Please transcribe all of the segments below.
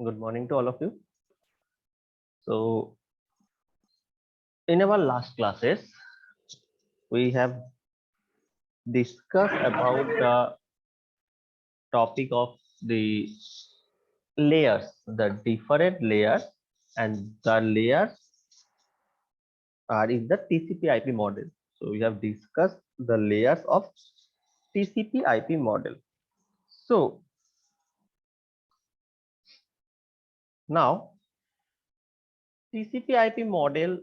Good morning to all of you. So, in our last classes, we have discussed about the topic of the layers, the different layers, and the layers are in the TCP/IP model. So, we have discussed the layers of TCP/IP model. So, now TCP/IP model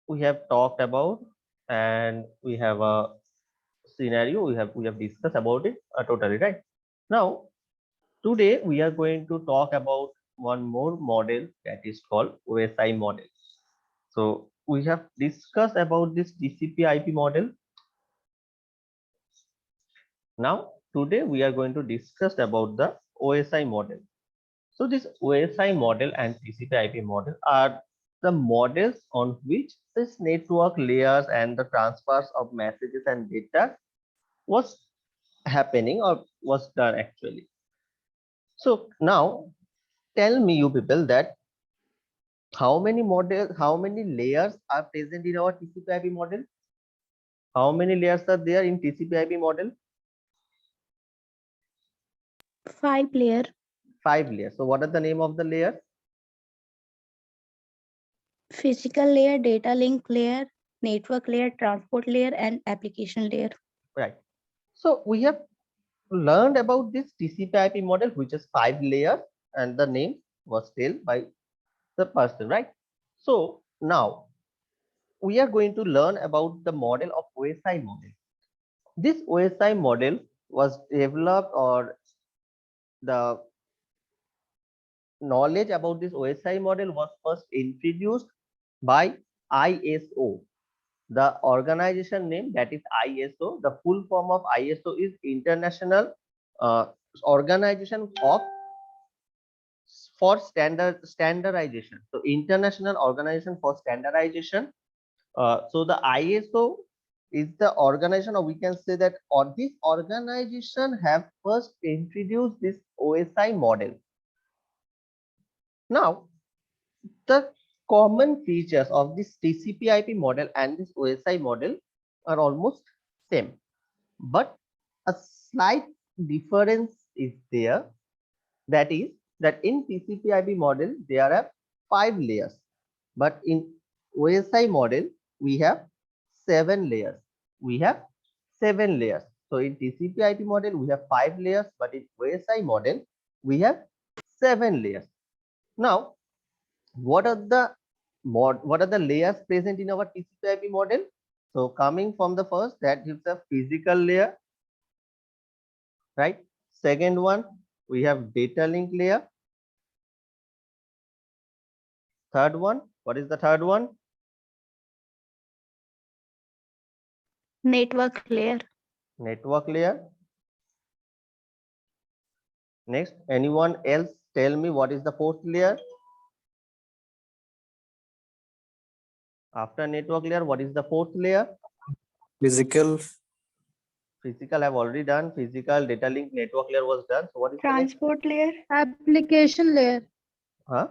we have talked about, and we have a scenario we have discussed about it totally, right? Now today we are going to talk about one more model that is called OSI model. So we have discussed about this TCP/IP model. Now today we are going to discuss about the OSI model. So this OSI model and TCP/IP model are the models on which this network layers and the transfers of messages and data was happening or was done actually. So now tell me you people that how many layers are present in our TCP/IP model? How many layers are there in TCP/IP model? 5 layer. 5 layers. So what are the name of the layers? Physical layer, data link layer, network layer, transport layer, and application layer. Right. So we have learned about this TCP/IP model, which is 5 layers, and the name was told by the person, right? So now we are going to learn about the model of OSI model. This OSI model was developed, or the knowledge about this OSI model was first introduced by ISO. The organization name, that is ISO. The full form of ISO is International uh, Organization of for Standardization. So International Organization for Standardization. So the ISO is the organization, or we can say that, or this organization have first introduced this OSI model. Now the common features of this TCP/IP model and this OSI model are almost same, but a slight difference is there. That is that in TCP/IP model there are 5 layers, but in OSI model we have 7 layers. We have 7 layers. So in TCP/IP model we have 5 layers, but in OSI model we have 7 layers. Now what are the layers present in our TCP/IP model? So coming from the first, that is the physical layer, right? Second one, we have data link layer. Third one, what is the third one? Network layer. Network layer. Next, anyone else tell me what is the fourth layer? After network layer, what is the fourth layer? Physical. Physical I've already done. Physical data link network layer was done. So what is the next? Transport layer. Application layer. Huh?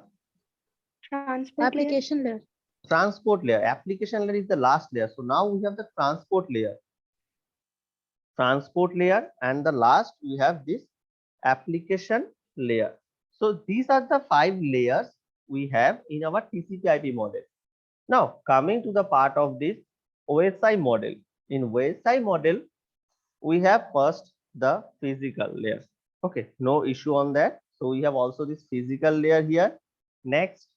Transport layer. Application layer. Transport layer. Application layer is the last layer. So now we have the transport layer. Transport layer, and the last we have this application layer. So these are the 5 layers we have in our TCP/IP model. Now coming to the part of this OSI model. In OSI model, we have first the physical layer. Okay, no issue on that. So we have also this physical layer here. Next,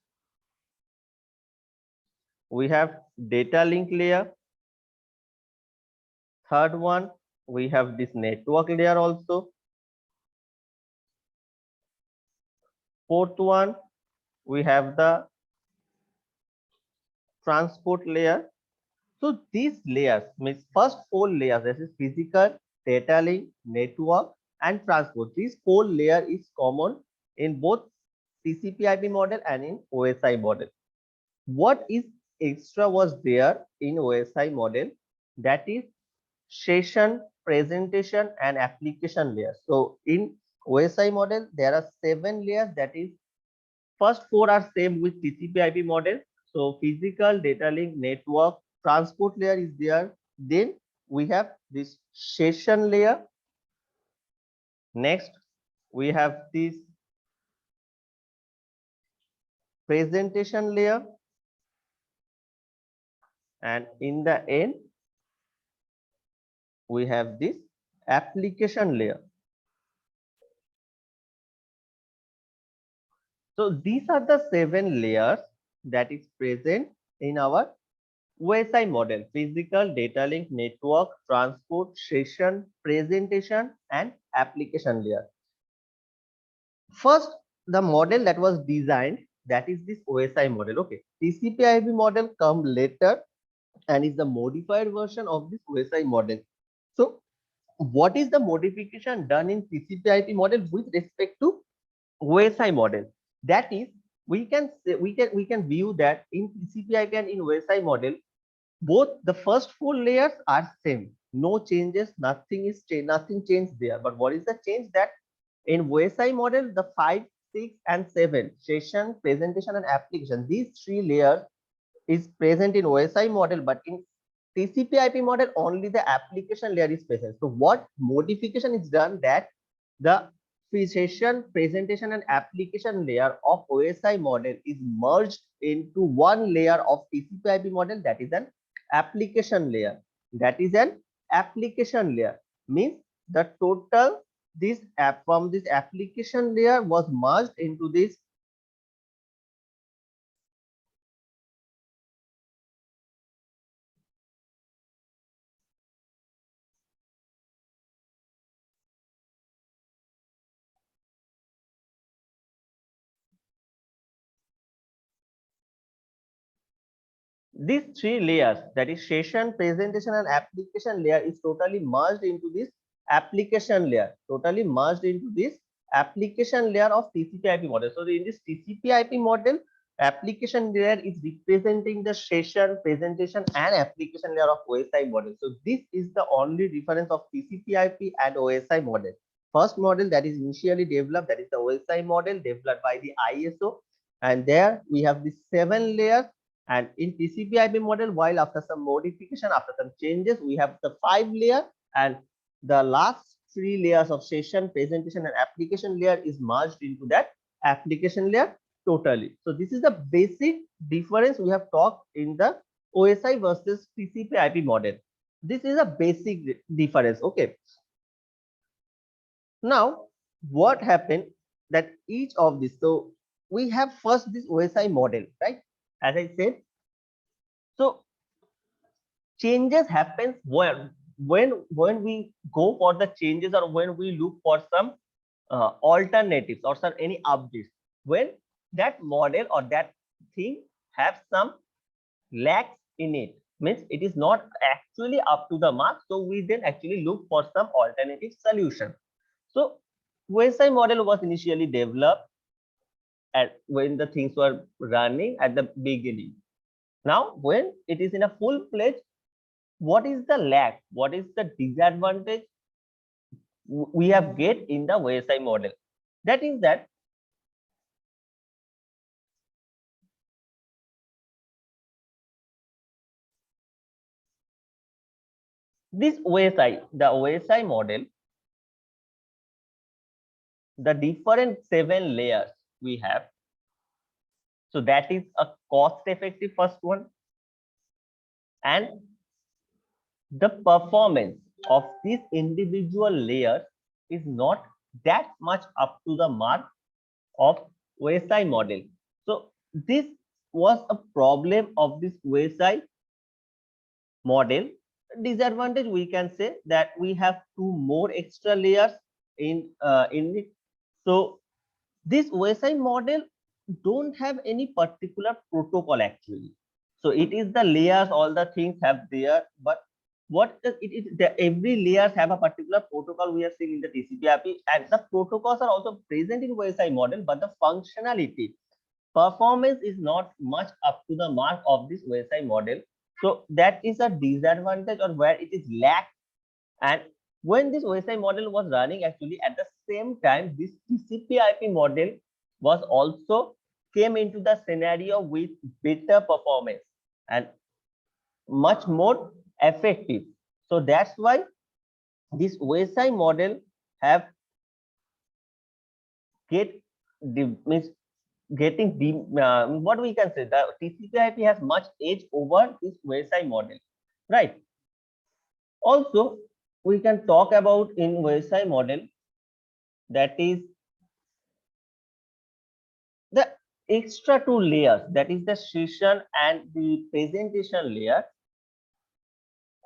we have data link layer. Third one, we have this network layer also. Fourth one, we have the transport layer. So these layers means first 4 layers, this is physical, data link, network and transport. These 4 layer is common in both TCP/IP model and in OSI model. What is extra was there in OSI model, that is session, presentation and application layer. So in OSI model there are 7 layers, that is first 4 are same with TCP/IP model. So physical, data link, network, transport layer is there. Then we have this session layer. Next we have this presentation layer, and in the end we have this application layer. So these are the 7 layers that is present in our OSI model: physical, data link, network, transport, session, presentation and application layer. First, the model that was designed, that is this OSI model. Okay, TCP/IP model come later and is the modified version of this OSI model. So what is the modification done in TCP/IP model with respect to OSI model? That is, we can say, we can view that in TCP/IP and in OSI model, both the first 4 layers are same, no changes, nothing is changed, nothing changed there. But what is the change? That in OSI model, the 5, 6 and 7, session, presentation and application, these 3 layers is present in OSI model, but in TCP/IP model only the application layer is present. So what modification is done, that the session, presentation and application layer of OSI model is merged into one layer of TCP/IP model, that is an application layer. That is an application layer, means the total this app from this application layer was merged into this these 3 layers, that is session, presentation and application layer, is totally merged into this application layer, totally merged into this application layer of TCP/IP model. So in this TCP/IP model, application layer is representing the session, presentation and application layer of OSI model. So this is the only difference of TCP/IP and OSI model. First model that is initially developed, that is the OSI model developed by the ISO, and there we have the 7 layers. And in TCP/IP model, while after some modification, after some changes, we have the 5 layer, and the last 3 layers of session, presentation and application layer is merged into that application layer totally. So this is the basic difference we have talked in the OSI versus TCP/IP model. This is a basic difference. Okay. Now, what happened that each of this, so we have first this OSI model, right? As I said, so changes happens when we go for the changes, or when we look for some alternatives or some any updates, when that model or that thing have some lacks in it, means it is not actually up to the mark. So we then actually look for some alternative solution. So OSI model was initially developed at when the things were running at the beginning. Now, when it is in a full-fledged, what is the lack? What is the disadvantage we have get in the OSI model? That is that this OSI, the OSI model, the different 7 layers we have. So that is a cost-effective first one, and the performance of these individual layers is not that much up to the mark of OSI model. So this was a problem of this OSI model. Disadvantage, we can say that we have 2 more extra layers in it. So this OSI model don't have any particular protocol actually. So it is the layers, all the things have there, but what it is, every layers have a particular protocol we are seeing in the TCP/IP, and the protocols are also present in OSI model, but the functionality, performance is not much up to the mark of this OSI model. So that is a disadvantage, or where it is lack. And when this OSI model was running, actually at the same time, this TCP/IP model was also came into the scenario with better performance and much more effective. So that's why this OSI model have means getting what we can say, the TCP/IP has much edge over this OSI model, right? Also, we can talk about in OSI model, that is the extra 2 layers, that is the session and the presentation layer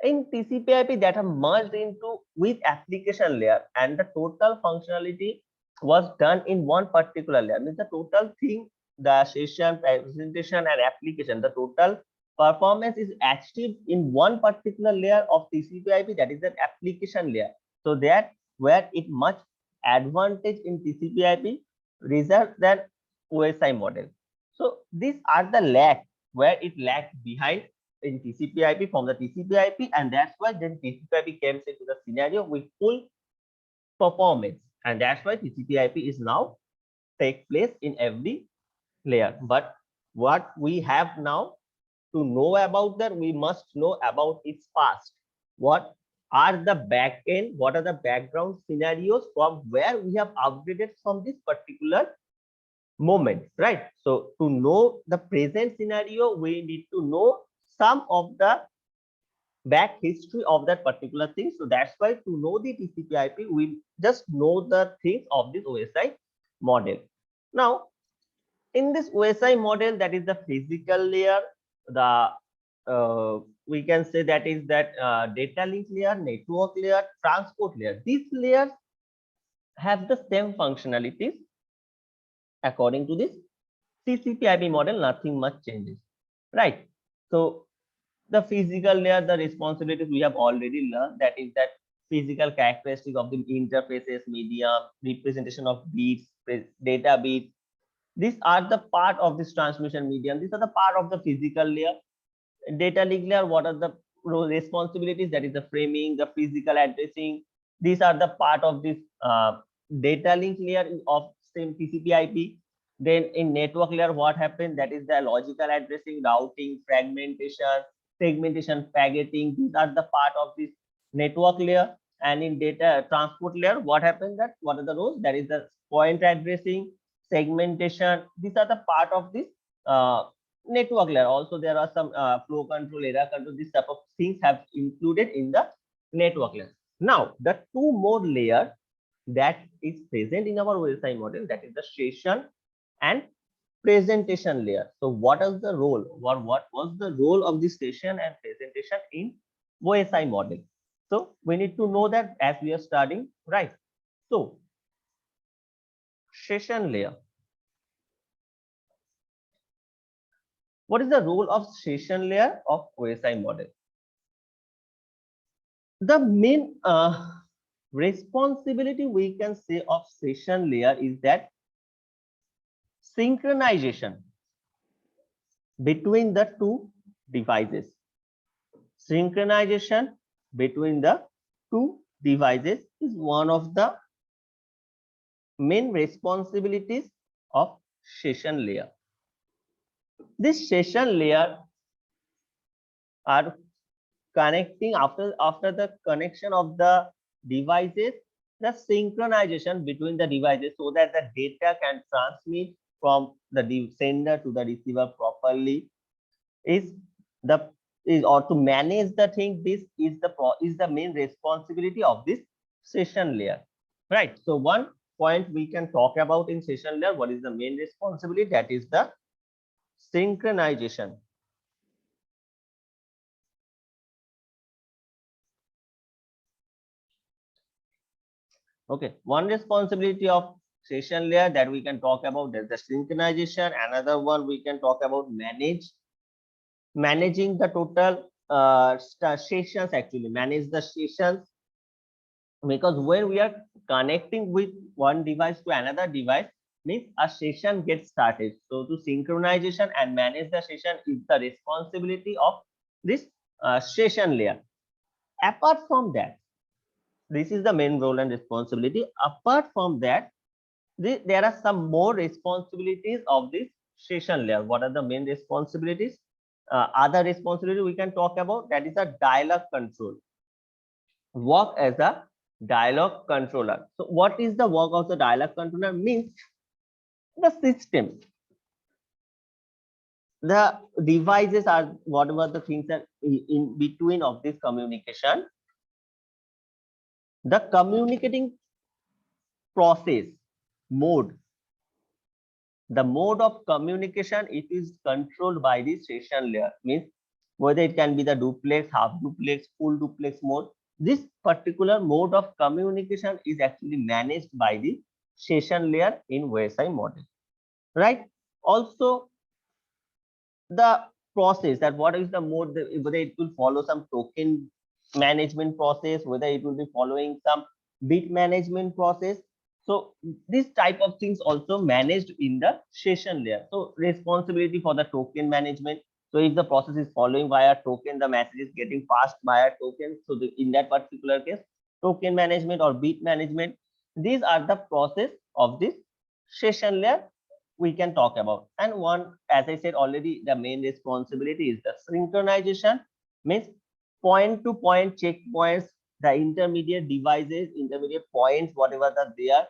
in TCP/IP that are merged into with application layer, and the total functionality was done in one particular layer. Means the total thing, the session, presentation, and application, the total performance is achieved in one particular layer of TCP/IP, that is an application layer. So that where it much advantage in TCP/IP result than OSI model. So these are the lack where it lagged behind in TCP/IP from the TCP/IP, and that's why then TCP/IP came into the scenario with full performance, and that's why TCP/IP is now take place in every layer. But what we have now to know about that, we must know about its past. What are the back end? What are the background scenarios from where we have upgraded from this particular moment, right? So to know the present scenario, we need to know some of the back history of that particular thing. So that's why to know the TCP/IP, we just know the things of this OSI model. Now, in this OSI model, that is the physical layer, the we can say that is that data link layer, network layer, transport layer. These layers have the same functionalities according to this TCP/IP model. Nothing much changes, right? So the physical layer, the responsibilities we have already learned, that is that physical characteristic of the interfaces, medium, representation of bits, data bits. These are the part of this transmission medium. These are the part of the physical layer. Data link layer, what are the responsibilities? That is the framing, the physical addressing. These are the part of this data link layer of same TCP/IP. Then in network layer, what happened? That is the logical addressing, routing, fragmentation, segmentation, packetting. These are the part of this network layer. And in data transport layer, what happened? That what are the roles? That is the point addressing, segmentation. These are the part of this network layer. Also, there are some flow control, error control. These type of things have included in the network layer. Now, the 2 more layer that is present in our OSI model, that is the session and presentation layer. So what is the role, or what was the role of this session and presentation in OSI model? So we need to know that as we are studying, right? So session layer. What is the role of session layer of OSI model? The main responsibility we can say of session layer is that synchronization between the 2 devices. Synchronization between the two devices is one of the main responsibilities of session layer. This session layer are connecting after the connection of the devices, the synchronization between the devices so that the data can transmit from the sender to the receiver properly is the is or to manage the thing. This is the main responsibility of this session layer, right? So one point we can talk about in session layer, what is the main responsibility? That is the synchronization. Okay, one responsibility of session layer that we can talk about is the synchronization. Another one we can talk about managing the total sessions, actually manage the sessions, because when we are connecting with one device to another device means a session gets started. So to synchronization and manage the session is the responsibility of this session layer. Apart from that, this is the main role and responsibility. Apart from that, there are some more responsibilities of this session layer. What are the main responsibilities? Other responsibility we can talk about, that is a dialog control. Work as a dialog controller. So what is the work of the dialog controller? Means the system, the devices are whatever the things are in between of this communication. The communicating process mode, the mode of communication, it is controlled by the session layer. Means whether it can be the duplex, half duplex, full duplex mode, this particular mode of communication is actually managed by the session layer in OSI model, right? Also the process, that what is the mode, whether it will follow some token management process, whether it will be following some bit management process. So this type of things also managed in the session layer. So responsibility for the token management. So if the process is following via token, the message is getting passed via token. So in that particular case, token management or bit management, these are the process of this session layer we can talk about. And one, as I said already, the main responsibility is the synchronization. Means point to point checkpoints, the intermediate devices, intermediate points, whatever that they are,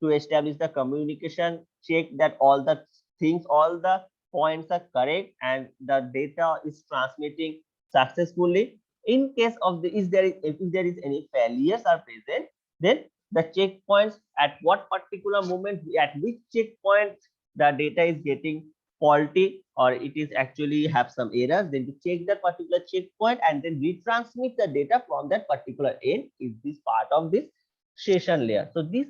to establish the communication, check that all the things, all the points are correct and the data is transmitting successfully. In case of the if there is any failures are present, then the checkpoints, at what particular moment, at which checkpoint the data is getting faulty or it is actually have some errors, then to check that particular checkpoint and then retransmit the data from that particular end is this part of this session layer. So these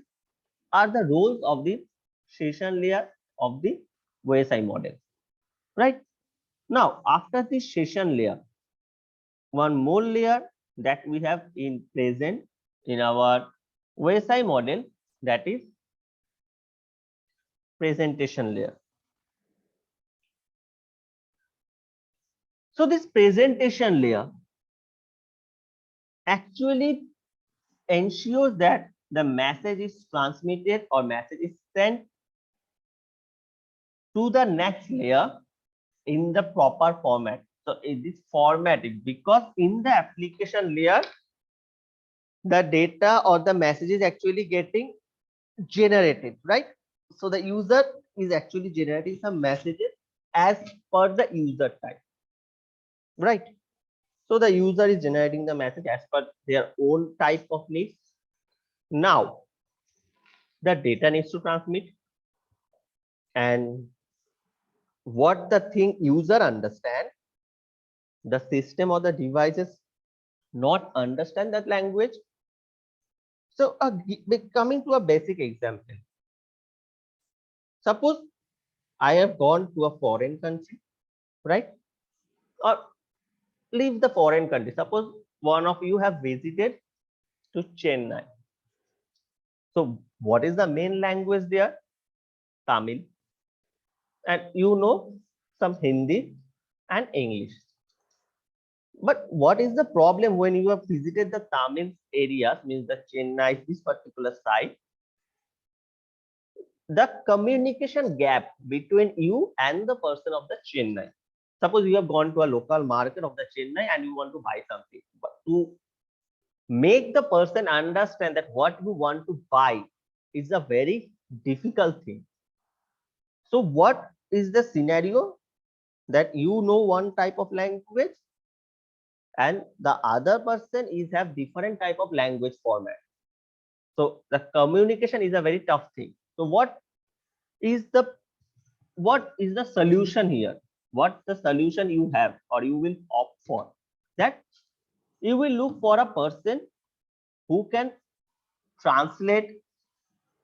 are the roles of the session layer of the OSI model, right? Now after this session layer, one more layer that we have in present in our OSI model, that is presentation layer. So this presentation layer actually ensures that the message is transmitted or message is sent to the next layer in the proper format. So it is formatted because in the application layer, the data or the message is actually getting generated, right? So the user is actually generating some messages as per the user type, right? So the user is generating the message as per their own type of needs. Now the data needs to transmit, and what the thing user understand, the system or the devices not understand that language. So coming to a basic example, suppose I have gone to a foreign country, right? Or leave the foreign country, suppose one of you have visited to Chennai. So what is the main language there? Tamil. And you know some Hindi and English. But what is the problem when you have visited the Tamil areas, means the Chennai, this particular site? The communication gap between you and the person of the Chennai. Suppose you have gone to a local market of the Chennai and you want to buy something, but to make the person understand that what you want to buy is a very difficult thing. So what is the scenario, that you know one type of language and the other person is have different type of language format. So the communication is a very tough thing. So is the what is the solution here? What the solution you have or you will opt for? That you will look for a person who can translate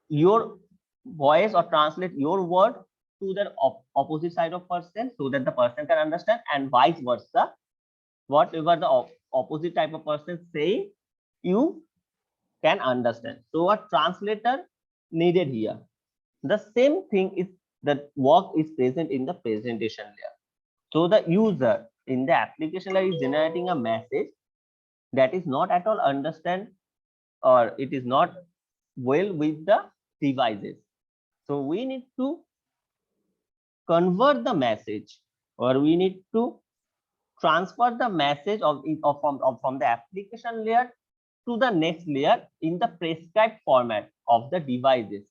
your voice or translate your word to the opposite side of person, so that the person can understand, and vice versa. Whatever the opposite type of person saying, you can understand. So a translator needed here. The same thing is that work is present in the presentation layer. So the user in the application layer is generating a message that is not at all understand, or it is not well with the devices. So we need to convert the message, or we need to transfer the message from the application layer to the next layer in the prescribed format of the devices.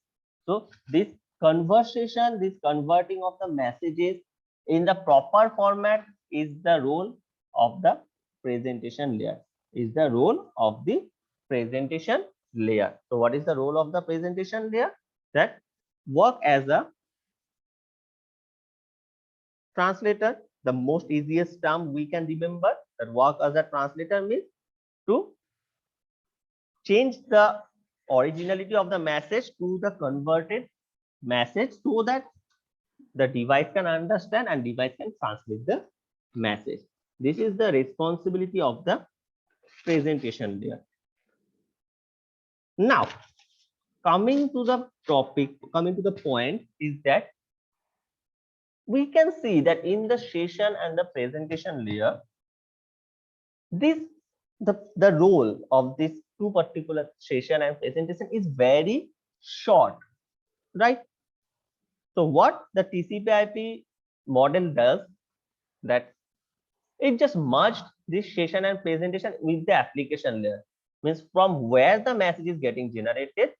So this conversation, this converting of the messages in the proper format is the role of the presentation layer, is the role of the presentation layer. So what is the role of the presentation layer? That work as a translator. The most easiest term we can remember, that work as a translator means to change the originality of the message to the converted message, so that the device can understand and device can translate the message. This is the responsibility of the presentation layer. Now, coming to the topic, coming to the point, is that we can see that in the session and the presentation layer, this the role of this two particular session and presentation is very short, right? So what the TCP/IP model does, that it just merged this session and presentation with the application layer. Means from where the message is getting generated,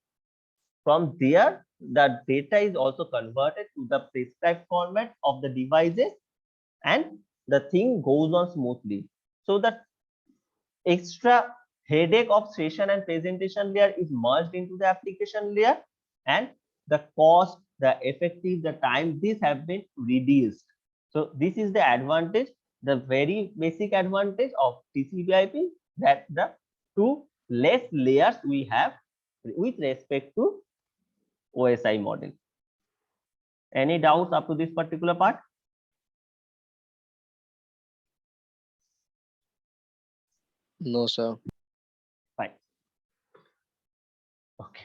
from there the data is also converted to the prescribed format of the devices, and the thing goes on smoothly. So the extra headache of session and presentation layer is merged into the application layer, and the cost, the effective, the time, these have been reduced. So this is the advantage, the very basic advantage of TCP/IP, that the two less layers we have with respect to OSI model. Any doubts up to this particular part? No, sir. Fine. Okay.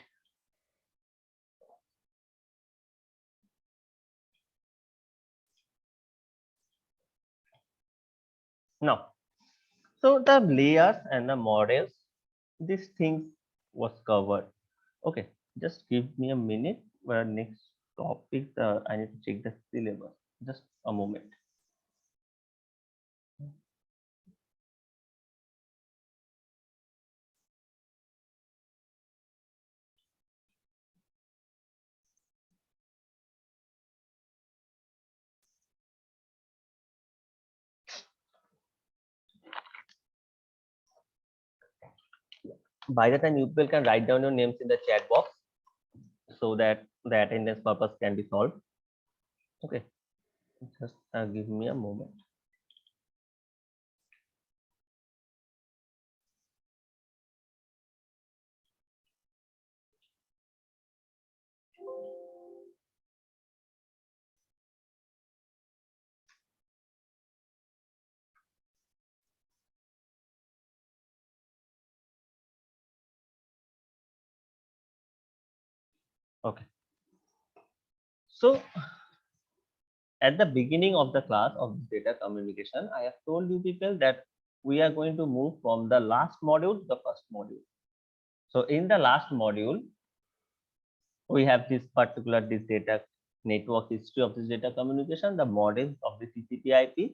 Now, so the layers and the models, these things was covered. Okay, just give me a minute. Next topic, I need to check the syllabus. Just a moment. By the time you people can write down your names in the chat box, so that the attendance purpose can be solved. Okay, just give me a moment. Okay, so at the beginning of the class of data communication, I have told you people that we are going to move from the last module to the first module. So in the last module, we have this data network history of this data communication, the models of the TCP/IP,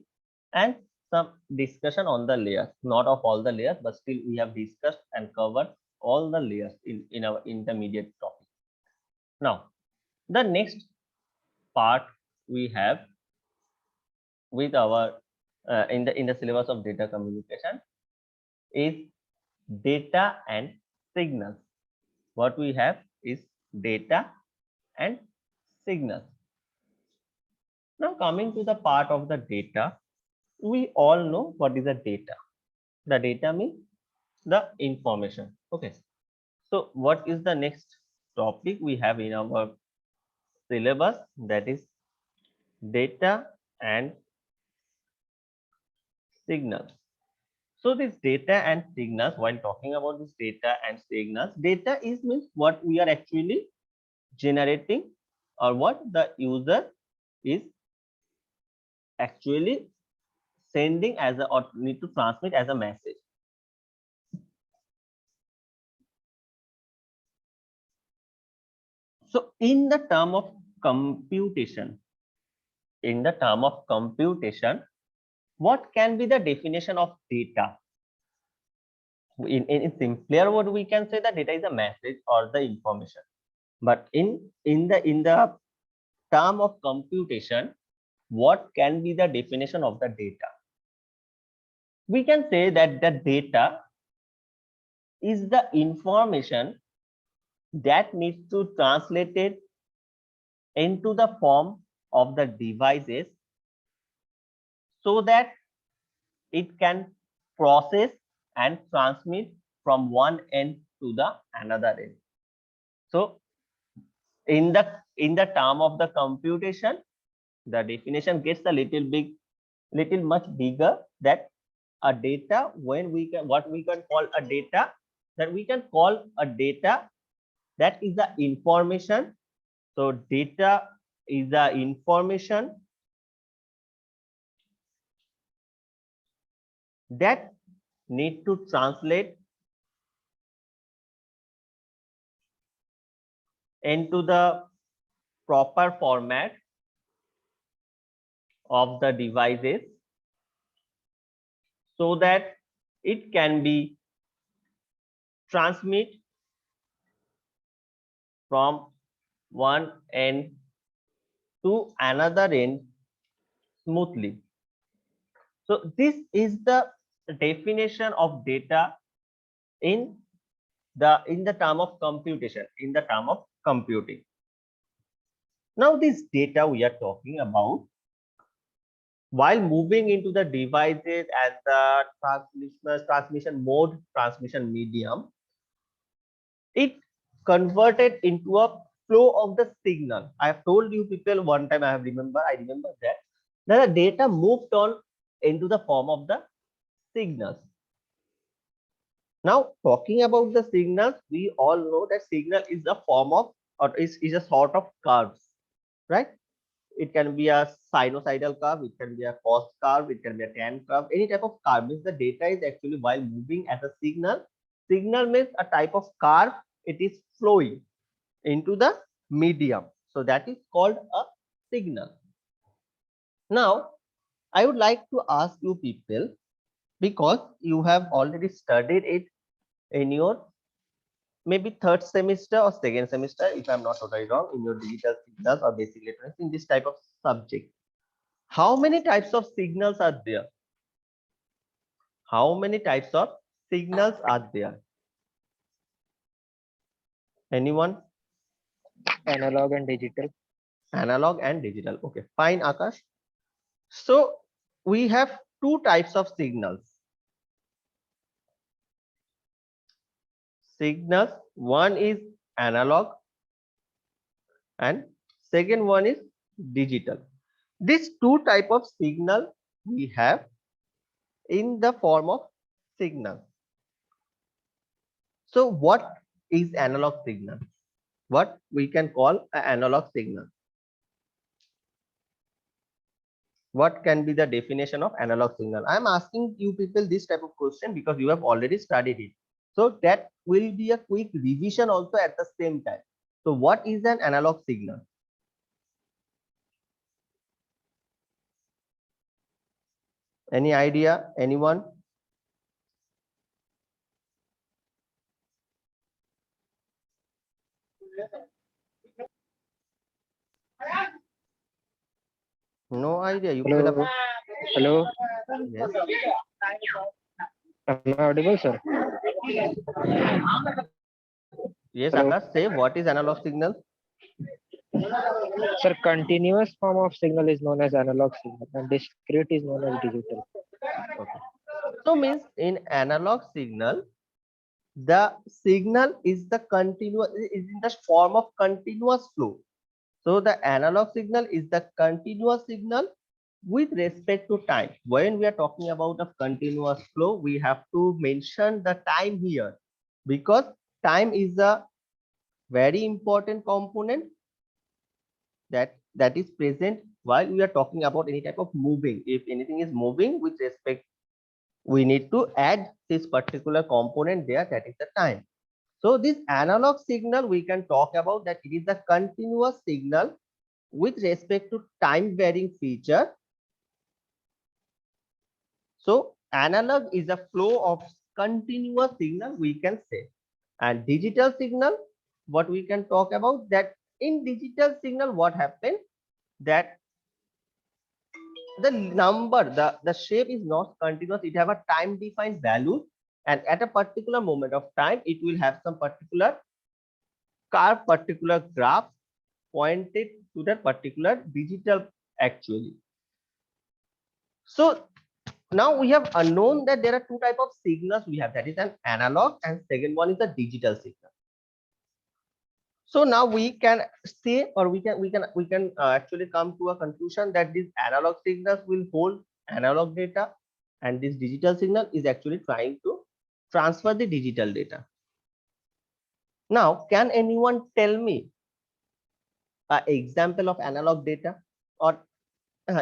and some discussion on the layers, not of all the layers, but still we have discussed and covered all the layers in our intermediate topic. Now, the next part we have with our in the syllabus of data communication is data and signals. What we have is data and signals. Now coming to the part of the data, we all know what is the data. The data means the information. Okay. So what is the next topic we have in our syllabus? That is data and signals. So this data and signals, while talking about this data and signals, data is means what we are actually generating or what the user is actually sending as a or need to transmit as a message. So in the term of computation, what can be the definition of data? In simpler word, we can say that data is a message or the information. But in the term of computation, what can be the definition of the data? We can say that the data is the information that needs to translate it into the form of the devices so that it can process and transmit from one end to the another end. So in the term of the computation, the definition gets a little much bigger, that a data, when we can what we can call a data, that we can call a data that is the information. So data is the information that need to translate into the proper format of the devices so that it can be transmit from one end to another end smoothly. So this is the definition of data in the term of computation, in the term of computing. Now this data we are talking about, while moving into the devices as the transmission mode, transmission medium, it converted into a flow of the signal. I have told you people one time, I remember that the data moved on into the form of the signals. Now talking about the signals, we all know that signal is a form of, or is a sort of curves, right? It can be a sinusoidal curve, it can be a cos curve, it can be a tan curve, any type of curve. Means the data is actually, while moving as a signal means a type of curve, it is flowing into the medium. So that is called a signal. Now I would like to ask you people, because you have already studied it in your maybe third semester or second semester, if I'm not totally wrong, in your digital signals or basic electronics, in this type of subject. How many types of signals are there? How many types of signals are there? Anyone? Analog and digital. Analog and digital. Okay, fine, Akash. So we have two types of signals. One is analog and second one is digital. These two type of signal we have in the form of signal. So what is analog signal? What we can call an analog signal? What can be the definition of analog signal? I am asking you people this type of question because you have already studied it. So that will be a quick revision also at the same time. So what is an analog signal? Any idea? Anyone? No idea. You people Hello. have. Hello. Yes. Am I audible, sir? Yes, Hello. Akash, say what is analog signal? Sir, continuous form of signal is known as analog signal, and discrete is known as digital. Okay. So means in analog signal, the signal is the continuous is in the form of continuous flow. So the analog signal is the continuous signal with respect to time. When we are talking about a continuous flow, we have to mention the time here because time is a very important component that is present while we are talking about any type of moving. If anything is moving with respect, we need to add this particular component there, that is the time. So this analog signal, we can talk about that it is a continuous signal with respect to time varying feature. So analog is a flow of continuous signal, we can say. And digital signal, what we can talk about that in digital signal, what happened that the number, the shape is not continuous, it have a time defined value, and at a particular moment of time, it will have some particular curve, particular graph pointed to that particular digital actually. So now we have known that there are two type of signals we have, that is an analog and second one is a digital signal. So now we can say, or we can actually come to a conclusion that these analog signals will hold analog data and this digital signal is actually trying to transfer the digital data. Now, can anyone tell me an example of analog data or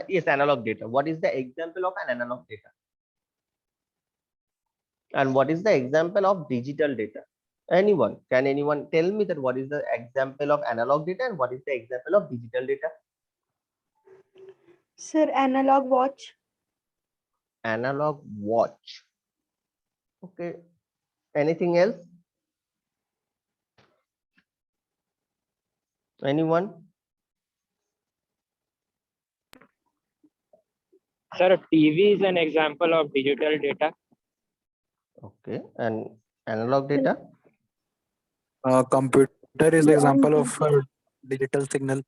yes, analog data? What is the example of an analog data? And what is the example of digital data? Anyone? Can anyone tell me that what is the example of analog data and what is the example of digital data? Sir, analog watch. Analog watch. Okay. Anything else? Anyone? Sir, TV is an example of digital data. Okay. And analog data? Computer is the example of digital signal.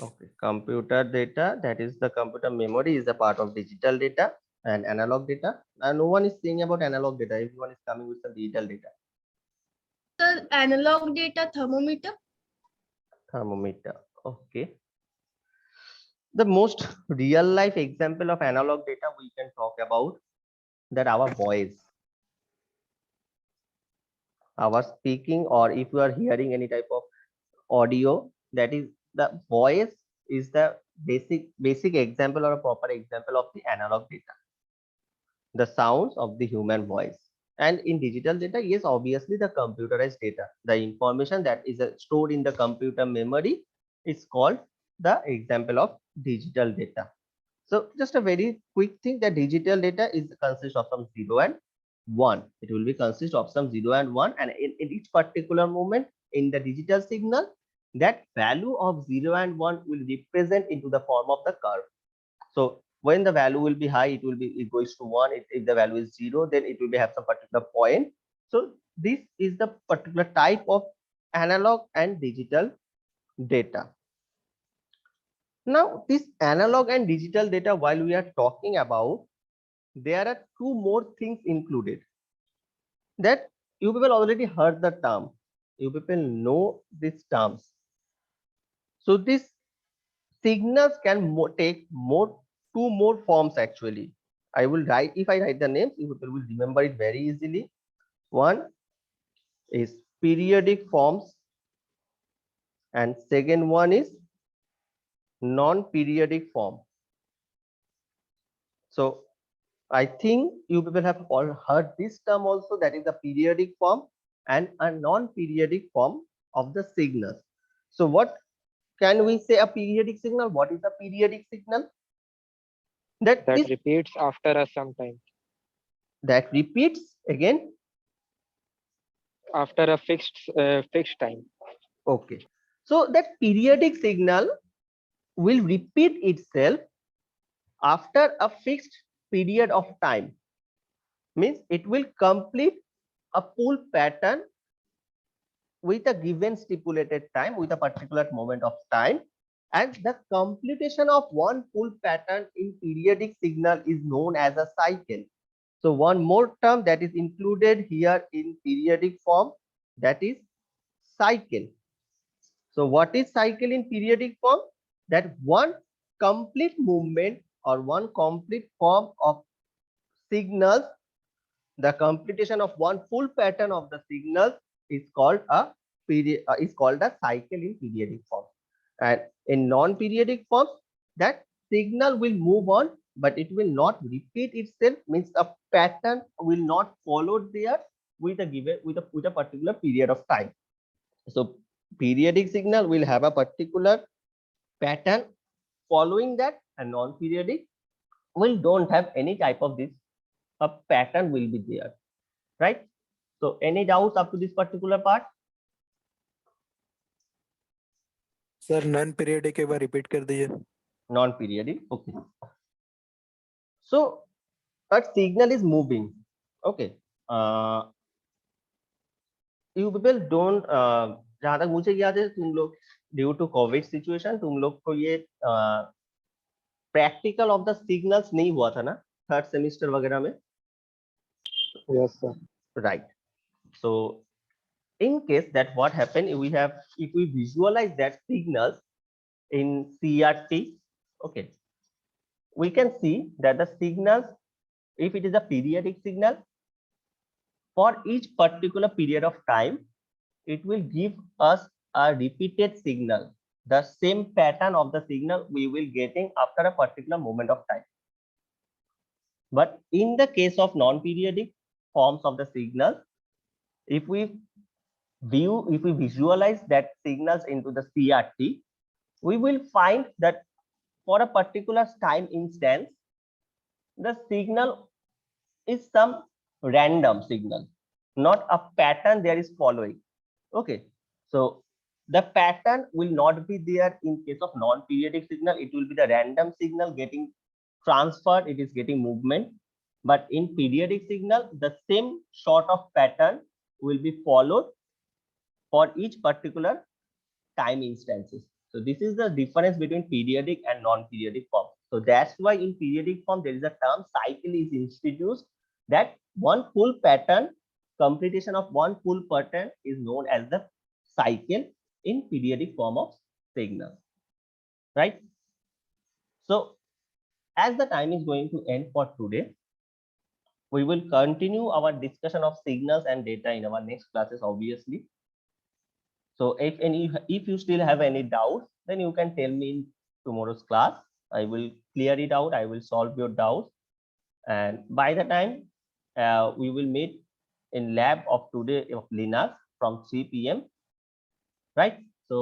Okay. Computer data, that is the computer memory, is a part of digital data and analog data. And no one is saying about analog data. Everyone is coming with some digital data. Sir, analog data, thermometer. Thermometer. Okay. The most real life example of analog data we can talk about that our voice, our speaking, or if you are hearing any type of audio, that is the voice is the basic example or a proper example of the analog data, the sounds of the human voice. And in digital data, yes, obviously the computerized data, the information that is stored in the computer memory is called the example of digital data. So just a very quick thing, that digital data is consists of some 0 and 1. It will be consist of some 0 and 1, and in each particular moment in the digital signal, that value of 0 and 1 will represent into the form of the curve. So when the value will be high, it goes to 1. If the value is 0, then it will be have some particular point. So this is the particular type of analog and digital data. Now, this analog and digital data, while we are talking about, there are two more things included that you people already heard the term. You people know these terms. So these signals can take two more forms actually. I will write, if I write the names, you people will remember it very easily. One is periodic forms and second one is non-periodic form. So I think you people have all heard this term also, that is the periodic form and a non-periodic form of the signal. So what can we say a periodic signal? What is a periodic signal? That That is repeats after a some time, that repeats again. after a fixed time. Okay. So that periodic signal will repeat itself after a fixed period of time. Means it will complete a full pattern with a given stipulated time, with a particular moment of time, and the completion of one full pattern in periodic signal is known as a cycle. So one more term that is included here in periodic form, that is cycle. So what is cycle in periodic form? That one complete movement or one complete form of signals, the completion of one full pattern of the signals is called a cycle in periodic form. And in non-periodic form, that signal will move on, but it will not repeat itself. Means a pattern will not follow there with a given with a particular period of time. So periodic signal will have a particular pattern following that, and non-periodic will don't have any type of this. A pattern will be there, right? So any doubts up to this particular part? Sir non periodic एक बार repeat कर दीजिए. Non-periodic. Okay. So a signal is moving. Okay. You people don't जहां तक मुझे याद है तुम लोग ड्यू टू कोविड सिचुएशन तुम लोग को ये प्रैक्टिकल ऑफ द सिग्नल्स नहीं हुआ था ना थर्ड सेमेस्टर वगैरह में. Yes, sir. Right. So in case that what happened, we have, if we visualize that signals in CRT, okay, we can see that the signals, if it is a periodic signal, for each particular period of time, it will give us a repeated signal, the same pattern of the signal we will getting after a particular moment of time. But in the case of non-periodic forms of the signal, if we visualize that signals into the CRT, we will find that for a particular time instance, the signal is some random signal, not a pattern there is following. Okay, so the pattern will not be there in case of non-periodic signal. It will be the random signal getting transferred, it is getting movement. But in periodic signal, the same sort of pattern will be followed for each particular time instances. So this is the difference between periodic and non-periodic form. So that's why in periodic form there is a term cycle is introduced, that one full pattern, completion of one full pattern is known as the cycle in periodic form of signal, right? So as the time is going to end for today, we will continue our discussion of signals and data in our next classes, obviously. So if you still have any doubts, then you can tell me in tomorrow's class. I will clear it out. I will solve your doubts. And by the time we will meet in lab of today of Linux from 3 p.m. right?